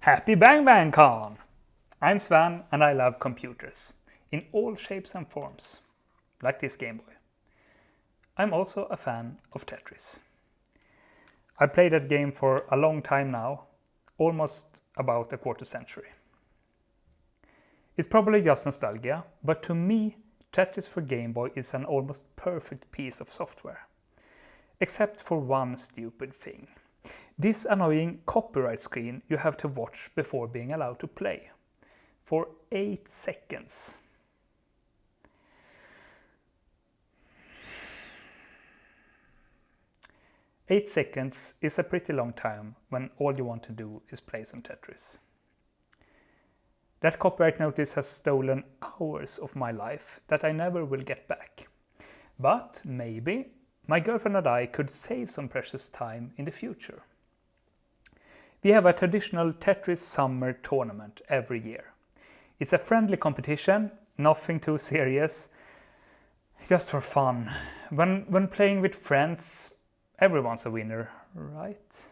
Happy Bang Bang Con! I'm Sven and I love computers, in all shapes and forms, like this Game Boy. I'm also a fan of Tetris. I played that game for a long time now, almost about a quarter century. It's probably just nostalgia, but to me, Tetris for Game Boy is an almost perfect piece of software. Except for one stupid thing. This annoying copyright screen you have to watch before being allowed to play. For 8 seconds. Eight seconds is a pretty long time when all you want to do is play some Tetris. That copyright notice has stolen hours of my life that I never will get back. But maybe my girlfriend and I could save some precious time in the future. We have a traditional Tetris summer tournament every year. It's a friendly competition, nothing too serious, just for fun. When playing with friends, everyone's a winner, right?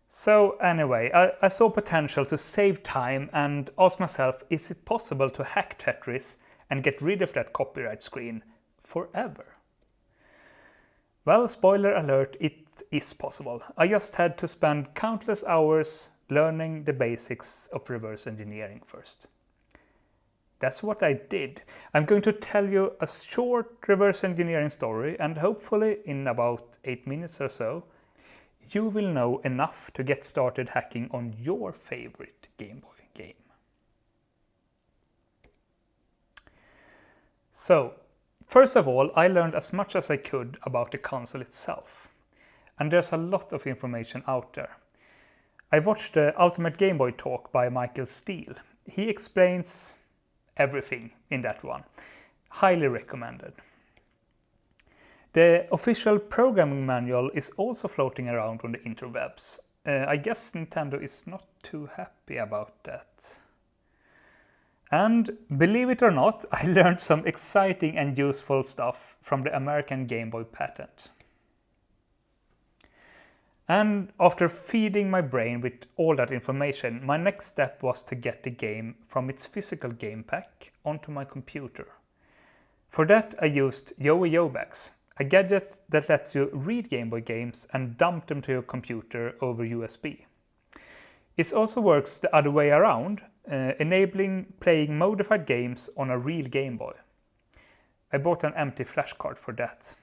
So anyway, I saw potential to save time and asked myself, is it possible to hack Tetris and get rid of that copyright screen forever? Well, spoiler alert, it is possible. I just had to spend countless hours learning the basics of reverse engineering first. That's what I did. I'm going to tell you a short reverse engineering story, and hopefully in about 8 minutes or so, you will know enough to get started hacking on your favorite Game Boy game. So, first of all, I learned as much as I could about the console itself. And there's a lot of information out there. I watched the Ultimate Game Boy talk by Michael Steele. He explains everything in that one. Highly recommended. The official programming manual is also floating around on the interwebs. I guess Nintendo is not too happy about that. And believe it or not, I learned some exciting and useful stuff from the American Game Boy patent. And after feeding my brain with all that information, my next step was to get the game from its physical game pack onto my computer. For that I used yoyobags, a gadget that lets you read Game Boy games and dump them to your computer over USB. It also works the other way around, enabling playing modified games on a real Game Boy. I bought an empty flashcard for that.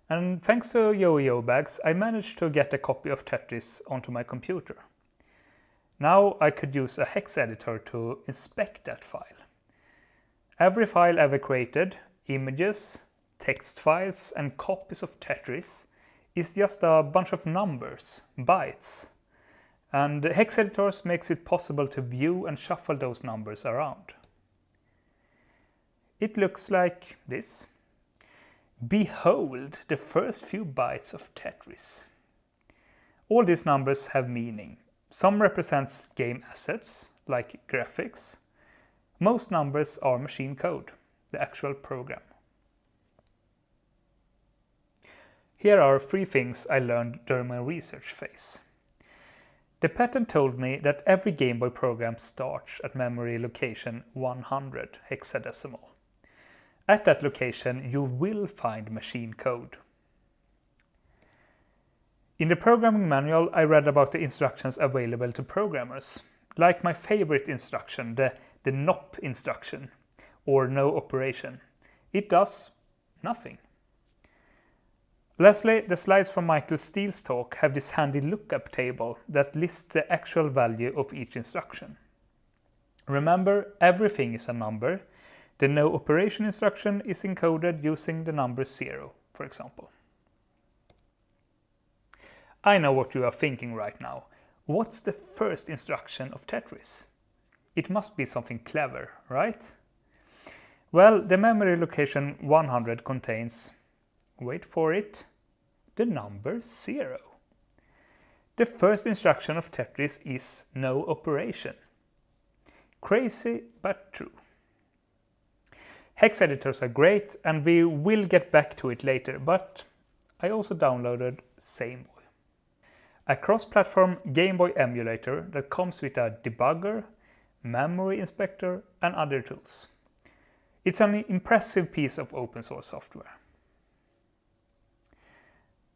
And thanks to yoyobags, I managed to get a copy of Tetris onto my computer. Now I could use a hexeditor to inspect that file. Every file ever created, images, text files and copies of Tetris, is just a bunch of numbers, bytes. And hexeditors makes it possible to view and shuffle those numbers around. It looks like this. Behold the first few bytes of Tetris. All these numbers have meaning. Some represents game assets, like graphics. Most numbers are machine code, the actual program. Here are 3 things I learned during my research phase. The patent told me that every Game Boy program starts at memory location 100 hexadecimal. At that location you will find machine code. In the programming manual I read about the instructions available to programmers, like my favorite instruction, the NOP instruction, or no operation. It does nothing. Lastly, the slides from Michael Steele's talk have this handy lookup table that lists the actual value of each instruction. Remember, everything is a number. The no operation instruction is encoded using the number 0, for example. I know what you are thinking right now. What's the first instruction of Tetris? It must be something clever, right? Well, the memory location 100 contains, wait for it, the number 0. The first instruction of Tetris is no operation. Crazy but true. Hexeditors are great and we will get back to it later, but I also downloaded Sameboy. a cross-platform Game Boy emulator that comes with a debugger, memory inspector and other tools. It's an impressive piece of open source software.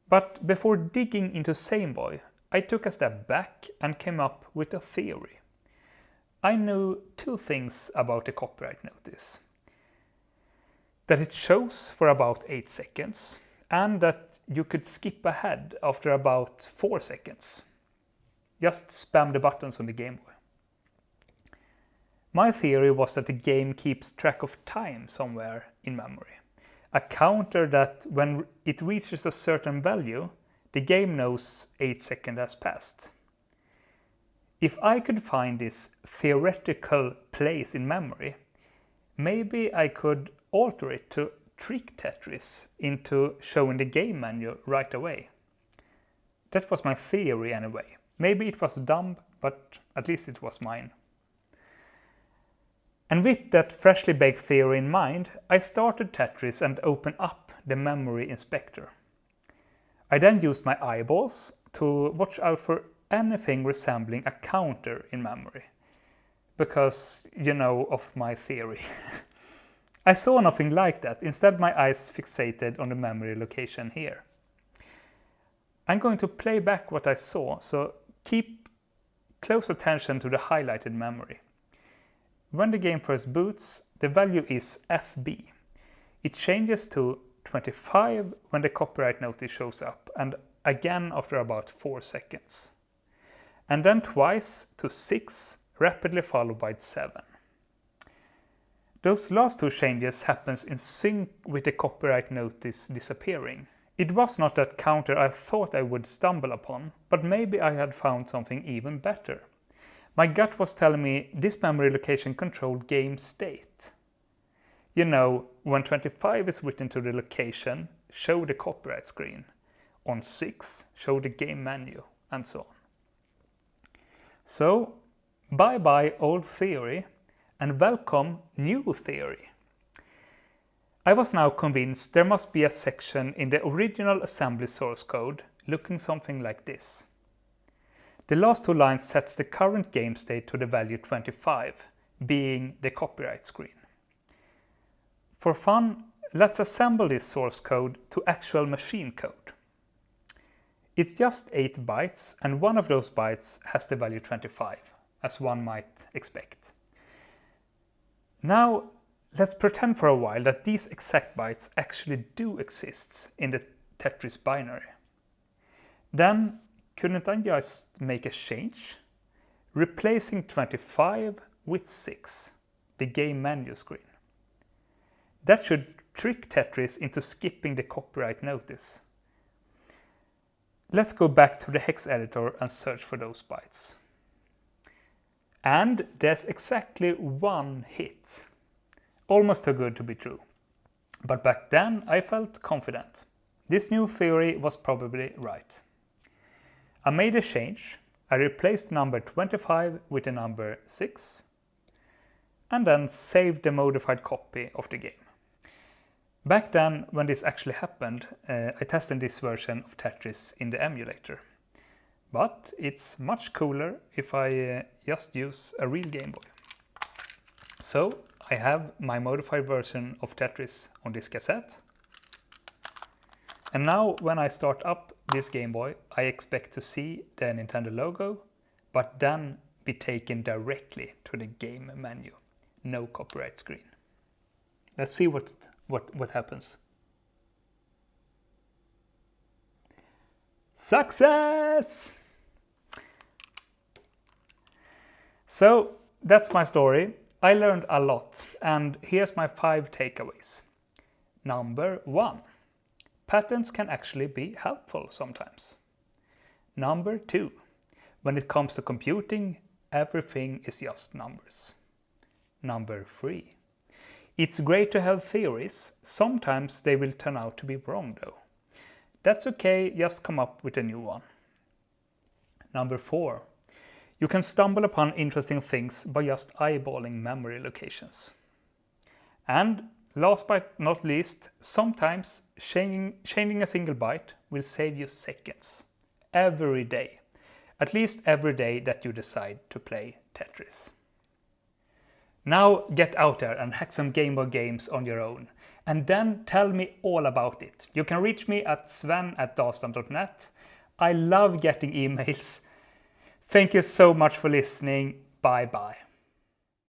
But before digging into SameBoy, I took a step back and came up with a theory. I knew two things about the copyright notice. That it shows for about 8 seconds and that you could skip ahead after about 4 seconds. Just spam the buttons on the Game Boy. My theory was that the game keeps track of time somewhere in memory. A counter that when it reaches a certain value, the game knows 8 seconds has passed. If I could find this theoretical place in memory, maybe I could alter it to trick Tetris into showing the game menu right away. That was my theory anyway. Maybe it was dumb, but at least it was mine. And with that freshly baked theory in mind, I started Tetris and opened up the memory inspector. I then used my eyeballs to watch out for anything resembling a counter in memory, because you know of my theory. I saw nothing like that. Instead, my eyes fixated on the memory location here. I'm going to play back what I saw, so keep close attention to the highlighted memory. When the game first boots, the value is FB. It changes to 25 when the copyright notice shows up, and again after about 4 seconds. And then twice to 6, rapidly followed by 7. Those last two changes happens in sync with the copyright notice disappearing. It was not that counter I thought I would stumble upon, but maybe I had found something even better. My gut was telling me this memory location controlled game state. You know, when 25 is written to the location, show the copyright screen. On 6, show the game menu, and so on. So, bye-bye old theory, and welcome new theory. I was now convinced there must be a section in the original assembly source code looking something like this. The last two lines sets the current game state to the value 25, being the copyright screen. For fun, let's assemble this source code to actual machine code. It's just 8 bytes, and one of those bytes has the value 25, as one might expect. Now, let's pretend for a while that these exact bytes actually do exist in the Tetris binary. Then, couldn't I just make a change? Replacing 25 with 6, the game menu screen. That should trick Tetris into skipping the copyright notice. Let's go back to the hex editor and search for those bytes. And there's exactly one hit. Almost too good to be true. But back then I felt confident. This new theory was probably right. I made a change. I replaced number 25 with the number 6 and then saved the modified copy of the game. Back then, when this actually happened, I tested this version of Tetris in the emulator. But it's much cooler if I just use a real Game Boy. So I have my modified version of Tetris on this cassette. And now when I start up this Game Boy, I expect to see the Nintendo logo, but then be taken directly to the game menu. No copyright screen. Let's see what happens. Success! So that's my story. I learned a lot, and here's my 5 takeaways. Number 1. Patterns can actually be helpful sometimes. Number 2. When it comes to computing, everything is just numbers. Number 3. It's great to have theories. Sometimes they will turn out to be wrong though. That's okay, just come up with a new one. Number 4. You can stumble upon interesting things by just eyeballing memory locations. And last but not least, sometimes changing a single byte will save you seconds every day. at least every day that you decide to play Tetris. Now get out there and hack some Game Boy games on your own, and then tell me all about it. You can reach me at sven@dahlstrand.net. I love getting emails. Thank you so much for listening. Bye bye.